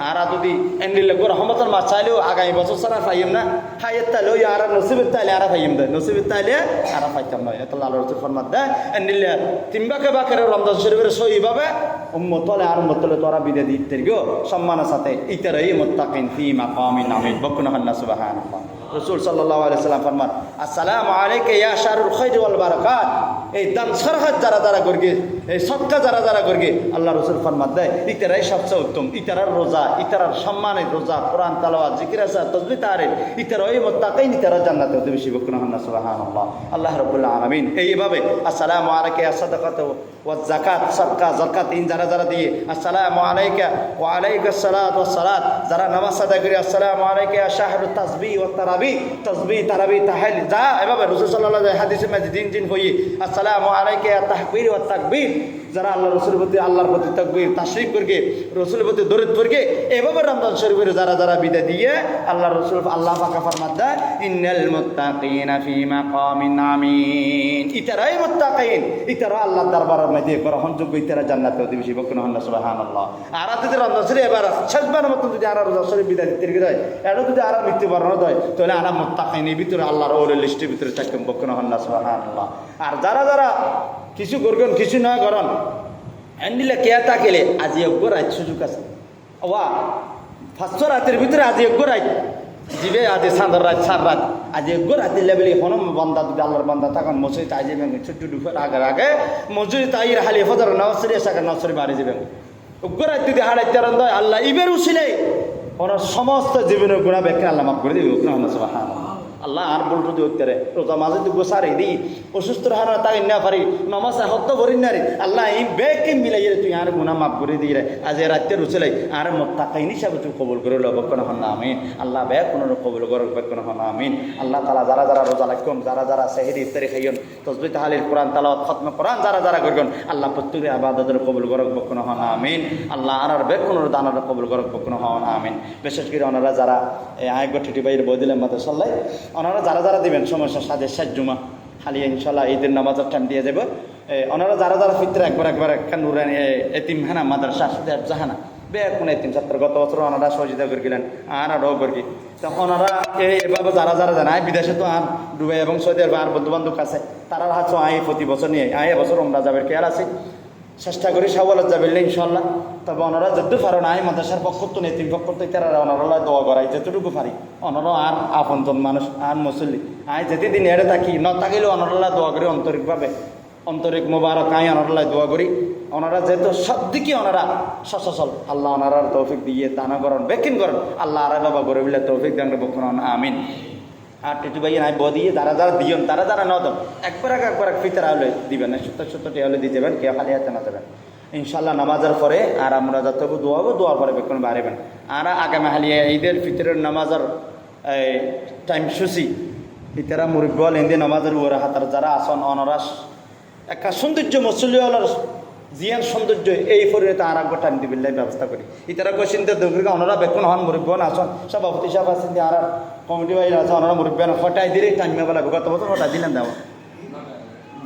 আরা যদি এন্ডিলে রহমতের মাস চাইলেও আগামী বছর ছাড়া পাইম না হাইয়ের তাইলে ওই আরা নসিবের তাইলে আরা পাইম দেয় নসিবের তাইলে আরা পাইতাম নয় এত আল্লাহ রাসূল ফরমান দেয় এন্ডিলে 3 ভাগে ভাগের রমজান শরীফের সহিভাবে উম্মতলে আর উম্মতলে তোরা বিদায় দিতে গো সম্মানের সাথে ইতারাই মুত্তাকিন ফি মাকামিন আমিন বকরহান্না সুবহানাল্লাহ রাসূল সাল্লাল্লাহু আলাইহি সাল্লাম ফরমান আসসালামু আলাইকা ইয়া শাহরুল খায়র ওয়াল বারাকাত এই দান সরহদ যারা যারা করবে এই সদকা যারা যারা করবে আল্লাহ রাসূল ফরমান দেয় ইতারাই সবচেয়ে উত্তম ইতারার রোজা ইতারার সম্মানের রোজা কোরআন তেলাওয়াত জিকির আজকার তাসবিহ তাহলিল ইতারাই মুত্তাকিন ইতারা জান্নাতে অধিবাসী বকরহান্না সুবহানাল্লাহ আল্লাহ রাব্বুল আলামিন এইভাবে আসসালামু আলাইকা ইয়া সাদাকাত ওয়া যাকাত সদকা যাকাত ইন যারা যারা দিয়ে আসসালামু আলাইকা ওয়া আলাইকাস সালাত ওয়াস সালাত যারা নামাজ আদায় করে আসসালামু আলাইকা ইয়া শাহরুত তাসবিহ ওয়াত তারাবি তাসবিহ তারাবি তাহলিল যা এভাবে রাসূল সাল্লাল্লাহু আলাইহি হাদিসে মধ্যে দিন দিন হই আসসালামু আসসালামু আলাইকা ইয়া তাকবীর ওয়া তাকবীর, যারা আল্লাহ রসুলের প্রতি আল্লাহর প্রতি তাকবীর তাশরীফ করকে রসুলের প্রতি দরুদ পড়কে এভাবে রমজান শরীফের যারা যারা বিদায় দিয়ে আল্লাহ রসুল আল্লাহ পাক ফরমাদা ইন্নাল মুত্তাকিনা ফি মাকামিন আমিন, ইতারাই মুত্তাকিন, ইতারা আল্লাহর দরবারের মধ্যে গ্রহণযোগ্য, ইতারা জান্নাতে অধিবাসী বকুন আল্লাহ সুবহানাল্লাহ। আর যদি রমজান শরীফ এবার শেষবার মতো যদি আর রমজান শরীফ বিদায় দিতে হয়, এটা যদি আর মৃত্যুবরণ হয়, তাহলে আর মুত্তাকিনের ভিতরে আল্লাহর ওরের লিস্টের ভিতরে থাকবেন বকুন আল্লাহ সুবহানাল্লাহ। আর যারা যারা কিছু করবেন কিছু নয় করন এন্ডিলে কেয়া তাকেলে আজি অজ্ঞ রাত সুযোগ আছে, ওয়া 500 রাতের ভিতরে আজি অজ্ঞ রাত জিবে, আজি সাঁদর রাত সার রাত, আজি অজ্ঞ রাতের লেভেলে হনম বন্দা যদি আল্লাহর বন্দা তখন মসজিদ আই যাবেন ছোট্ট দুপুর আগে আগে মসজিদ তাইর হালি ফজর নওয়াজরি এসাকে নওয়াজরি বাড়ি যাবেন অজ্ঞ রাত যদি হারাইতে রন্ধ আল্লাহ ইবের উছিলে ওনার সমস্ত জীবনের গুণা ব্যাখ্যা আল্লাহ মাফ করে দিবে সুবহানাল্লাহ। আল্লাহ আর বলতো যে উত্তরে রোজা মাঝে তো গোসারে দিই অসুস্থ হারা তাই না পারি নমাজ হত্য করি না রে আল্লাহ এই ব্যাগকে মিলাই তুই আর গুণা মাফ করে দিই রে আজ রাত্রে রুচলাই আর মোত্তাকিন হিসাবে তুই কবুল করে লো বক্কন হন না আমিন। আল্লাহ ব্যাগ কোনো কবুল করো বক্কন হন না আমিন। আল্লাহ তাআলা যারা যারা রোজা রাখুন, যারা যারা সেহরি ইফতারি খাইয়ন, তাসবিহ তাহলিল কোরআন তেলাওয়াত খতম কোরআন যারা যারা করবেন আল্লাহ প্রত্যেকের ইবাদতের কবুল করো বক্কন হন না আমিন। আল্লাহ আর ব্যাগ কোনো দানের কবুল করো বক্কন হন না আমিন। বিশেষ করে ওনারা যারা আয় গঠিটি বাইরে বদিলেন মাদ্রাসাল্লাহ ওনারা যারা যারা দিবেন সমস্যা সাজে সাজুমা খালি ইনশাল্লাহ ঈদের নামাজের টাইম দিয়ে যাবে। ওনারা যারা যারা ফিতরে একবার একটা নুরানি এতিমখানা মাদ্রাসা জাহানা বে কোন এতিম ছাত্র গত বছর ওনারা সহযোগিতা করে গেলেন আর আরও করি তখন ওনারা এভাবে যারা যারা জানায় বিদেশে তো আর দুবাই এবং সৌদি আরব আর বন্ধু বান্ধব আছে তারা হাত আয় প্রতি বছর নিয়ে আয় এবছর আমরা যাবে খেয়াল আছে চেষ্টা করি সাওয়ালত যাবেন ইনশাল্লাহ। তবে ওনারা যদ্দু পারো না মাদ্রাসার পক্ষ তো নেতিম পক্ষ তো তারা ওনারা দোয়া করাই যতটুকু পারি ওনারা আর আপনজন মানুষ আর মুসল্লি আয় যেতে দিন এড়ে থাকি ন থাকিলেও ওনারা দোয়া করি অন্তরিকভাবে অন্তরিক মোবারক আয় ওনারা দোয়া করি ওনারা যেহেতু সব দিকে ওনারা সচল আল্লাহ ওনারার তৌফিক দিয়ে দানা করেন বেকিন করেন আল্লাহ আর বাবা করে বিলে তৌফিক দান বকুন আমিন। আর টিটু ভাই নাই বদিয়ে যারা যারা দিয়েন তারা যারা নদ একবার এক ফিতরা হলে দিবেন না 70 হলে দিয়ে যাবেন কেউ খালি হাতে না দেবেন ইনশাল্লাহ। নামাজের পরে আর আমরা যত দোয়াবো দোয়ার পরে বেক্ষণ বাড়িবেন আর আগামী হালিয়া ঈদের ফিতরের নামাজের টাইম সূচি ফিতরা মুরব্বল হিন্দি নামাজের ওরা হাতার যারা আসন অনরাস একটা সৌন্দর্য মসল্লিওয়ালার জিয়ান সৌন্দর্য এই পরিণত আর একবার টাইম দিবিল্লাই ব্যবস্থা করি ইতারা কোশ্চিনতে দৌড়া ওনারা বেক্ষণ হন মুরব্বন আসন সভাপতি সাহেব আছেন আর কমিটি বাইরে আছে ওনারা মুরব্বন হটাই দিলে টাইম বলা গত বছর হটাই দিলেন দেওয়া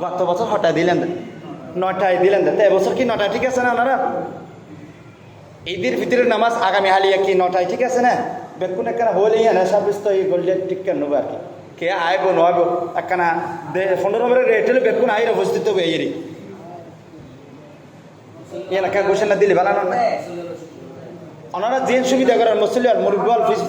গত বছর হটাই দিলেন 9টায় দিলেন তো এবছর কি 9টায় ঠিক আছে না ওনারা ঈদের ভিতরের নামাজ আগামী হালিয়া কি 9টায় ঠিক আছে না বেক্ষণ একখানা হলেই না সাব্যস্ত এই গোল্ডেন টিক কেন নেবো আর কি কে আইব নব একখানা 15 নম্বরের রেট হলে বেক্ষণ আইর উপস্থিত হবে এই এলাকা ঘোষণা দিলে ভালো না ওনারা যে সুবিধা করেন মুসল্লি আর মুরব্বল ফিস